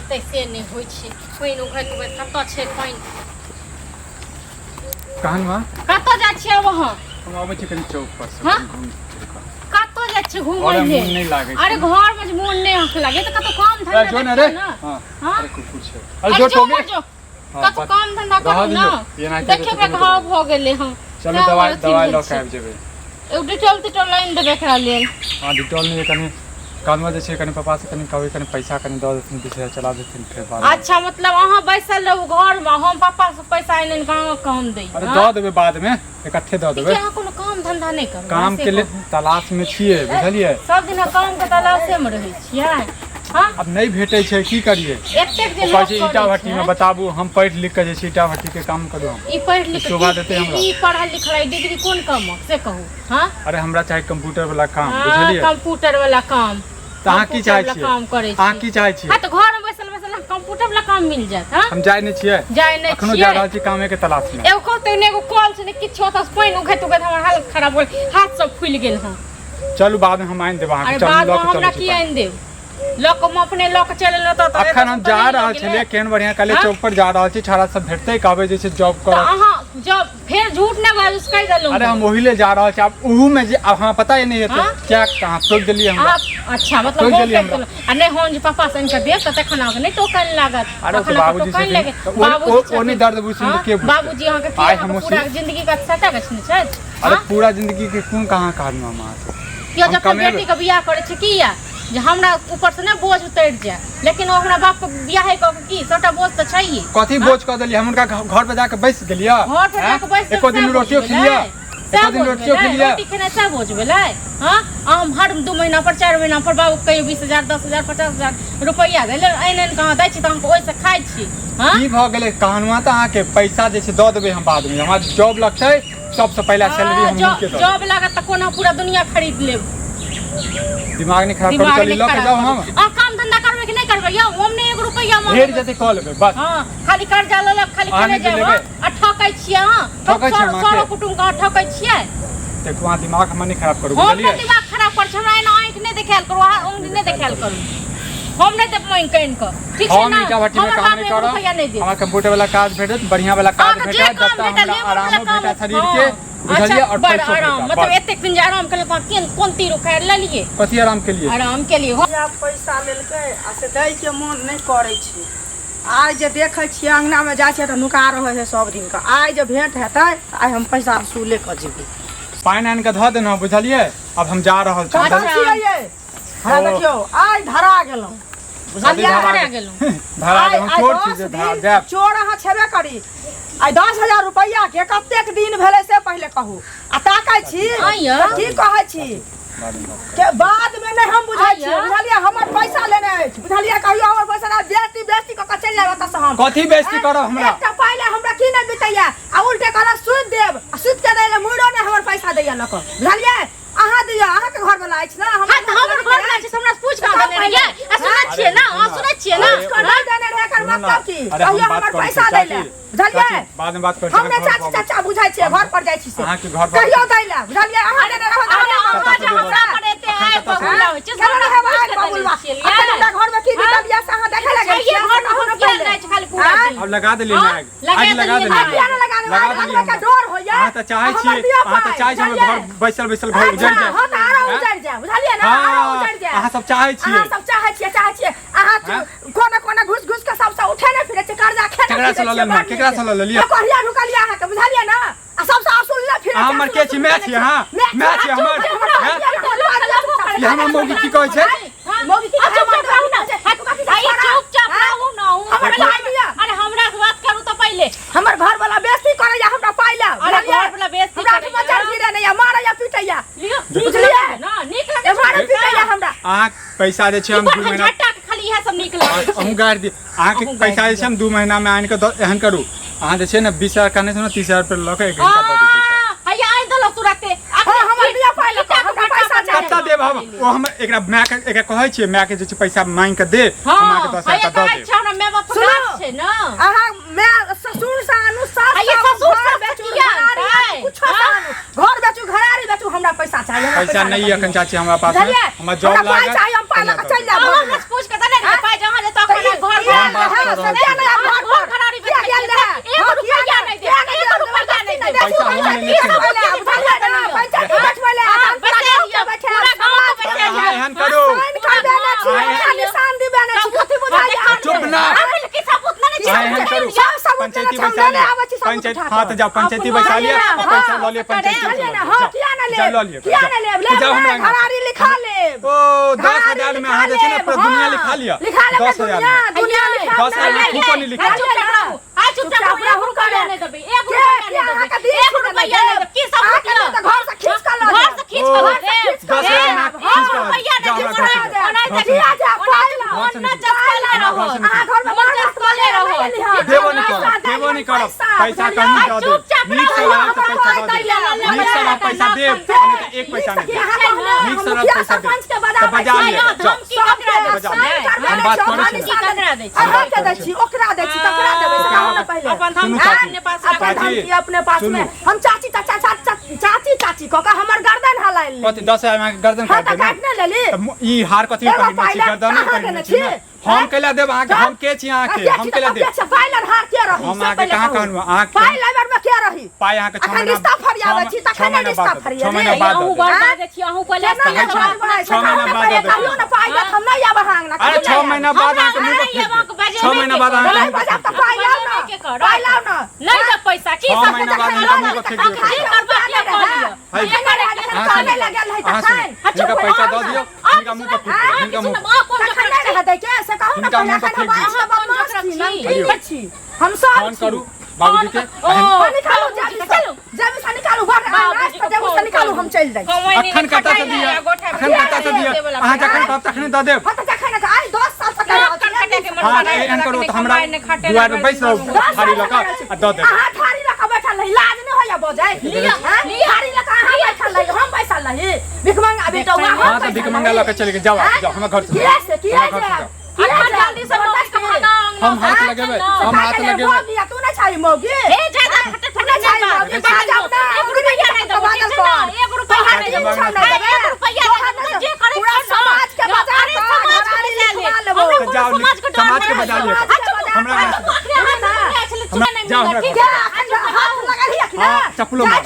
हेतै से नहि होइ छै पानि उघैत कतऽ छै पानि कहन मां कतऽ जाइ छियै वहाँ हम आबै छी कनी चौक पर से घूम कतऽ जाइ छियै घुमै ले मन नहीं लागे अरे घर में मोन नहीं लागे त कतऽ काम धंधा जो ना रे हां अरे कुछ है अरे जो टोगे कतऽ काम धंधा करू ना देखे पे घाव भ गेले हम चलो दवाई ल के आबि जेबै एक डिटेल लाइन देबे करा लेल हां डिटेल नहीं कनी कालमा जे छै कनी पापा से कनी कहबै कनी पैसा कनी द देथिन पीछे चला देथिन फिर बाद अच्छा मतलब अहाँ बैसल रहू घर में हम पापा से पैसा एने कहां काम देई अरे द देबै बाद में इकट्ठे द देबै अहाँ कोनो काम धंधा नहीं करू काम के लिए तलाश में छियै बुझलियै सब दिन काम के तलाशे में रहै छियै हां अब नहीं भेटै छै की करिए एतेक दिन पैसे ईटा भट्टी में बताबू हम पढ़ लिख के जे छै ईटा भट्टी के काम करू हम ई पढ़ लिख शोभा देते हमरा ई पढ़ल लिखल डिग्री कोन काम से कहू हां अरे हमरा चाहे कंप्यूटर वाला काम बुझलियै कंप्यूटर वाला काम अहाँ की चाहै छियै काम करै छी अहाँ की चाहै छियै हां त घर में बैसल बैसल कंप्यूटर वाला काम मिल जात हां हम जाय नै छियै जाय नै छियै अखनो जा रहल छी कामे के तलाश में एगो कहते ने एगो कॉल से किछो त पानी उघैत हमर हालत खराब हो हाथ सब फूल गेल हां चलू बाद में हम आइन देब अहाँ के चलू बाद लॉक में हमरा की आइन देब लॉक हम अपने लॉक चले न त अखन हम जा रहल छलिए केहन बढ़िया काले चौक पर जा रहल छी छाड़ा सब भेटतै कहबै जे छै जॉब कर अहाँ जब फिर झूठ न बाजू कह देलु अरे हम ओही ले जा रहल छी अब ओहू में जे अब हां पता ही नहीं है तो क्या कहां ठोक देलिए हम अच्छा मतलब हो गेल आ नहीं होन जे पापा से इनका देख त तखन आगे नहीं टोकन लागत अरे तो बाबूजी से बाबूजी ओनी दर्द बुझिन तो के बाबूजी अहाँ के पूरा जिंदगी का सटा गछन छै अरे पूरा जिंदगी के कोन कहां कहलु हम यो जब बेटी के बियाह करे छै की या जे हमरा ऊपर से ना बोझ उतर जाए लेकिन हमरा बाप के बियाह है की सबटा बोझ त चाहिए कथि बोझ क देली हम उनका घर पे जाके बैस गेलिया घर पे जाके बैस एको दिन रोटियो खिलिया एको दिन रोटियो खिलिया रोटी खेने सब बोझ भेलै हां हम हर 2 महीना पर 4 महीना पर बाबू कहियो 20000 10000 50000 रुपैया देले एनन कहां दै छी त हम ओइ से खाइ छी हां की भ गेलै कहानुआ त अहाँ के पैसा जे छै द देबै हम बाद में हमरा जॉब लगतै सबसे पहला सैलरी हम के दो जॉब लागत त कोना पूरा दुनिया खरीद लेब दिमाग नहीं खराब करू चली ल के जाओ हम काम धंधा करबे कि नहीं करबे यो हम ने 1 रुपैया मांग ढेर जते कॉल लेबे बस हां खाली कर्जा ल ल खाली करे जाओ आ ठकै छियै हां ठकै छियै सारा कुटुंब का ठकै छियै देखो आ दिमाग हम नहीं खराब करू बुझलिए हम दिमाग खराब कर हमरा एना आंख नहीं देखाल करू उंगली नहीं देखाल करू हम नहीं देब मोइन कइन को ठीक है ना ईटा भट्टी में काम नहीं करो हमरा कंप्यूटर वाला काज भेटत बढ़िया वाला काज भेटत जब तक हमरा आराम भेटा शरीर के बुझलिए और पैसा आराम मतलब एते दिन आराम के लिए कोन तीर उखाड़ ले लिए कथि आराम के लिए या पैसा लेलकै आ से दै के मन नहीं करे छै आइ जे देखै छियै अंगना में जाइ छै त नुका रहै छै सब दिन का आइ जे भेंट हेतै आइ हम पैसा वसूले क जेबै पाइन आन के ध देना बुझलिए अब हम जा रहल छी हां देखियो आइ धरा गेलौ बुझलिए धरा गेलौ धरा हम चोर छी जे धरा जाब चोर अहाँ छेबे करी आइ 10000 रुपैया के कतेक दिन भेलै से पहले कहू आ ताकै छी की कहै छी के बाद में नहीं हम बुझाई छी बुझलिए हमर पैसा लेने अछि बुझलिए कहियो हमर पैसा ना बेस्ती क के चल जाब त से हम कथि बेइज्जती करब हमरा एकटा पहले हमरा की नहीं बितैया आ उल्टे कहला सूद देब आ सूद के दैले मुड़ो ने हमर पैसा दैया न क बुझलिए अहाँ दिया अहाँ के घर वाला अछि ना हमर घर वाला छै हमरा पूछ के देने रहिए आ सुनै छियै ना सुनै छियै ना कर देने रहे कर मतलब की कहियो हमर पैसा दैले बुझलिए बाद में बात कर हम ने चाचा बुझाई छियै घर पर जाइ छी से अहाँ के घर पर कहियो दैले बुझलिए अहाँ देने रहो हमरा पर एते आइ बबुला होइ छै केना रहे आइ बबुलवा हमरा घर में की बितलिया से अहाँ देखे लगे ये घर में हम गेल रहे छै खाली पूरा दिन अब लगा देली ना आज लगा देली लगा देली हमरा डर होइया अहाँ त चाहै छी अहाँ त चाहै छी हमर घर बैसल घर उजड़ जाए हां त आरा उजड़ जाए बुझलिए ना आरा उजड़ जाए अहाँ सब चाहै छी अहाँ सब चाहै छी अहाँ कोना घुस के सब उठे ने फिरे छै कर्जा खेत केकरा से ल लेना केकरा से ल लिया कहिया ढुकलिया अहाँ के बुझलिए ना आ सब असूल ले फिरे हमर के छी मैच है हां मैच है हमर ये हमर मौगी की कहै छै मौगी की चुपचाप रहू ना चुपचाप रहू ना अरे हमरा से बात करू त पहले हमर घर वाला बेइज्जती करैया हमरा पाइला अरे घर वाला बेइज्जती हमरा मचर गिरे नहीं मारैया पीटैया बुझलिए ना निक लगे मारै पीटैया हमरा अहाँ पैसा दे छै हम 2 महीना झट्टा के खाली इहे सब निक लगे हम गाड़ दी अहाँ के पैसा दे छै हम 2 महीना में आन के एहन करू अहाँ जे छै ना 20000 कहने छै ना 30000 रुपया ल के 1 घंटा दे दे पैसा हैया आइ दलो तुरंते हमर बिया पाइला हमरा पैसा चाहिए कत्ता देब हम ओ हम एकरा माय के एकरा कहै छियै माय के जे छै पैसा मांग के दे हम आके 10000 दे दे अच्छा हमरा माय बाप का छै ना अहाँ मैं ससुर से अनुसार ये ससुर से बेचिया कुछ घर बेचू घरारी बेचू हमरा पैसा चाहिए पैसा नहीं अखन चाची हमरा पास में हमरा जॉब लागत चाहिए हम पाइला के चल जाब हम पूछ के देने पाइ जहां जे तो अपना घर कर रहा क्या नहीं घर पर खराड़ी क्या गेल रहा एक रुपया नहीं दे एक रुपया नहीं दे पैसा हम लेने से पंचायत बैठवाले पूरा गांव को बैठे हाँ, एहन करो निशान दिबे ना कथि बुझाइया चुप ना की सबूत नहीं एहन करो पंचायती बैठा लिया पंचायत हां तो जाओ पंचायती बैठा लिया पैसा ले लिया पंचायती हां किया ना ले चलो लिए किया ना ले जाओ हमरा घरारी लिखा ले ओ 10,000 में हां देखे ना पूरा दुनिया लिखा लिया लिखा ले 10,000 दुनिया लिखा 10,000 में खूब नहीं लिखा चुपचाप रहो करे नहीं देबे एक रुपया नहीं देबे की सबूत तो घर से खींच कर लो घर से खींच कर लो 10,000 में खींच कर रुपया जाओ नहीं हमरा घर से किया जा फाइल ओन्ना चपले रहो घर में मन चपले रहो देवो नहीं करो पैसा कहीं दे दो नीक से लाओ तो पैसा दे नीक से लाओ पैसा दे नहीं तो एक पैसा नहीं दे नीक से लाओ पैसा दे तो बजा लिया धमकी ककरा दे हम बात करै छी ककरा दे अहाँ के दै छी ओकरा दै छी ककरा देबै से कहू ना पहले अपन हम सुनू अपने पास अपन धमकी अपने पास में हम चाची चाची कह के हमर गर्दन हलाइल कथि 10,000 में गर्दन हां काट त देना काटने लेली तो ई हार कथि पहिने छी गर्दन नहीं पहिने छी हम केला देब आके हम के छी आके हम केला देब अच्छा फाइल हार के रही हम आके कहां कहनु आके फाइल लेबर में के रही पाई आके 6 महीना रिश्ता फरियाद छी तखन रिश्ता फरियाद 6 महीना बाद अहू बता दे छी अहू को ले 6 महीना बाद दे कहियो ना पाई देत हम नहीं आब हांग ना अरे 6 महीना बाद आके मुंह पर 6 महीना बाद नहीं आके बजा त पाई लाओ ना नहीं दे पैसा की 6 महीना बाद मुंह पर फेंक दियो की करबा के करियो काने लगल है त खाए इनका पैसा दे दियो इनका मुंह पर फेंक दियो इनका मुंह तखन नहीं रहत के से कहू ना इनका मुंह पर फेंक बदमाशी हम सब फोन करू बाबूजी के निकालो जब से निकालो घर जब से निकालो हम चल जाई अखन कता से दिया अखन कता से दिया अहाँ जखन कहब तखन द देब हत जखन का आई 10 साल तक हां एहन करू त हमरा दुआर पे बैस रहू थारी लका आ द देब अहाँ थारी लका बैठल रही लाज नहीं होया बजाय थारी लका अहाँ बैठल रही हम बैसल रही भिख मंगा बेटा हां तो भिख मंगा लका चल के जाओ जाओ हम घर से की है जल्दी से नोट के भागा हम हाथ लगेबे हम हाथ लगेबे तू ना छाई मौगी ए ज्यादा फटे ना छाई मौगी बाजब ना 1 रुपया नहीं दे बादल को 1 रुपया नहीं दे 1 रुपया नहीं जे करे पूरा समाज के बाजार तो जाओ समाज के बजा लियो हमरा हमरा जाओ हमरा हाथ लगा लिया कि ना चप्पलो मार